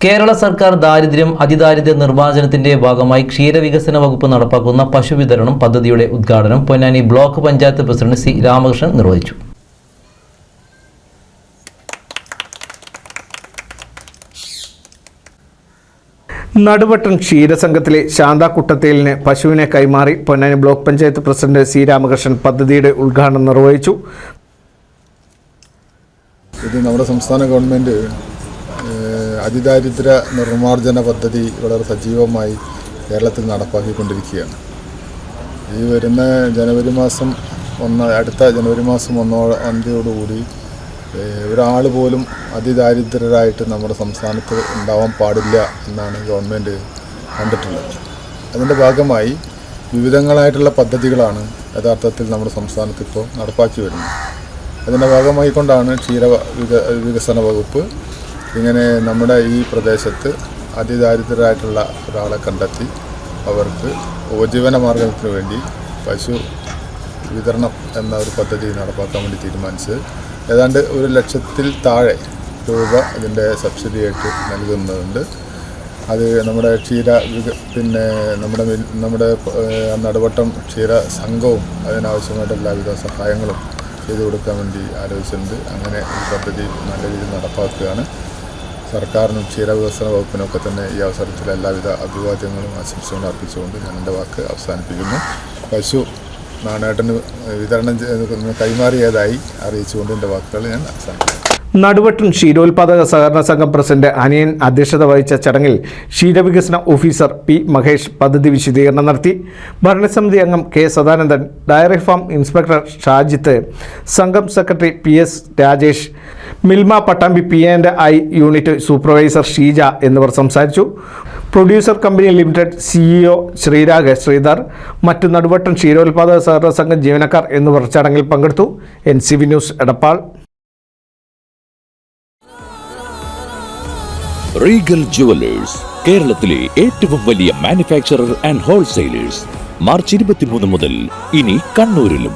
കേരള സർക്കാർ ദാരിദ്ര്യം അതിദാരിദ്ര്യ നിർമ്മാർജ്ജനത്തിന്റെ ഭാഗമായി ക്ഷീരവികസന വകുപ്പ് നടപ്പാക്കുന്ന പശുവിതരണം പദ്ധതിയുടെ ഉദ്ഘാടനം Ponnani block panchayat president C Ramakrishnan നിർവഹിച്ചു. നടുവട്ടം ക്ഷീരസംഘത്തിലെ ശാന്ത കുട്ടത്തേലിന് പശുവിനെ കൈമാറി Ponnani block panchayat president C Ramakrishnan പദ്ധതിയുടെ ഉദ്ഘാടനം നിർവഹിച്ചു. ഇത് നമ്മുടെ സംസ്ഥാന ഗവൺമെൻറ് അതിദാരിദ്ര്യ നിർമ്മാർജ്ജന പദ്ധതി വളരെ സജീവമായി കേരളത്തിൽ നടപ്പാക്കിക്കൊണ്ടിരിക്കുകയാണ്. ഈ വരുന്ന അടുത്ത ജനുവരി മാസം 1 ഒരാൾ പോലും അതിദാരിദ്ര്യരായിട്ട് നമ്മുടെ സംസ്ഥാനത്ത് ഉണ്ടാവാൻ പാടില്ല എന്നാണ് ഗവൺമെൻറ് കണ്ടിട്ടുള്ളത്. അതിൻ്റെ ഭാഗമായി വിവിധങ്ങളായിട്ടുള്ള പദ്ധതികളാണ് യഥാർത്ഥത്തിൽ നമ്മുടെ സംസ്ഥാനത്ത് ഇപ്പോൾ നടപ്പാക്കി വരുന്നത്. അതിൻ്റെ ഭാഗമായി കൊണ്ടാണ് വികസന വകുപ്പ് ഇങ്ങനെ നമ്മുടെ ഈ പ്രദേശത്ത് അതിദാരിദ്ര്യരായിട്ടുള്ള ഒരാളെ കണ്ടെത്തി അവർക്ക് ഉപജീവന മാർഗത്തിന് വേണ്ടി പശു വിതരണം എന്ന ഒരു പദ്ധതി നടപ്പാക്കാൻ വേണ്ടി തീരുമാനിച്ചത്. ഏതാണ്ട് 1 ലക്ഷത്തിൽ താഴെ രൂപ അതിൻ്റെ സബ്സിഡിയായിട്ട് നൽകുന്നുണ്ട്. അത് നമ്മുടെ നമ്മുടെ നടുവട്ടം ക്ഷീര സംഘവും അതിനാവശ്യമായിട്ട് എല്ലാവിധ സഹായങ്ങളും ചെയ്തു കൊടുക്കാൻ വേണ്ടി ആലോചിച്ചിട്ടുണ്ട്. അങ്ങനെ ഈ പദ്ധതി നല്ല രീതിയിൽ നടപ്പാക്കുകയാണ്. സർക്കാരിനും ക്ഷീരവികസന വകുപ്പിനൊക്കെ തന്നെ ഈ അവസരത്തിൽ എല്ലാവിധ അഭിവാദ്യങ്ങളും ആശംസകളും അർപ്പിച്ചുകൊണ്ട് ഞാൻ എൻ്റെ വാക്ക് അവസാനിപ്പിക്കുന്നു. പശു നാണേട്ടന് വിതരണം കൈമാറിയതായി അറിയിച്ചുകൊണ്ട് എൻ്റെ വാക്കുകൾ ഞാൻ അവസാനിപ്പിക്കുന്നു. നടുവട്ടം ക്ഷീരോത്പാദക സഹകരണ സംഘം പ്രസിഡന്റ് അനിയൻ അധ്യക്ഷത വഹിച്ച ചടങ്ങിൽ ക്ഷീരവികസന ഓഫീസർ പി മഹേഷ് പദ്ധതി വിശദീകരണം നടത്തി. ഭരണസമിതി അംഗം K Sadanandan, dairy farm inspector Shajith, സംഘം secretary PS Rajesh, Milma Pattambi P&I unit supervisor Sheeja എന്നിവർ സംസാരിച്ചു. Producer company limited CEO Sreedhar, മറ്റു നടുവട്ടം ക്ഷീരോത്പാദക സഹകരണ സംഘം ജീവനക്കാർ എന്നിവർ ചടങ്ങിൽ പങ്കെടുത്തു. NCV news Edappal. Regal jewellers, കേരളത്തിലെ ഏറ്റവും വലിയ മാനുഫാക്ചറർ ആൻഡ് ഹോൾസെയിലേഴ്സ്. മാർച്ച് 23 മുതൽ ഇനി കണ്ണൂരിലും.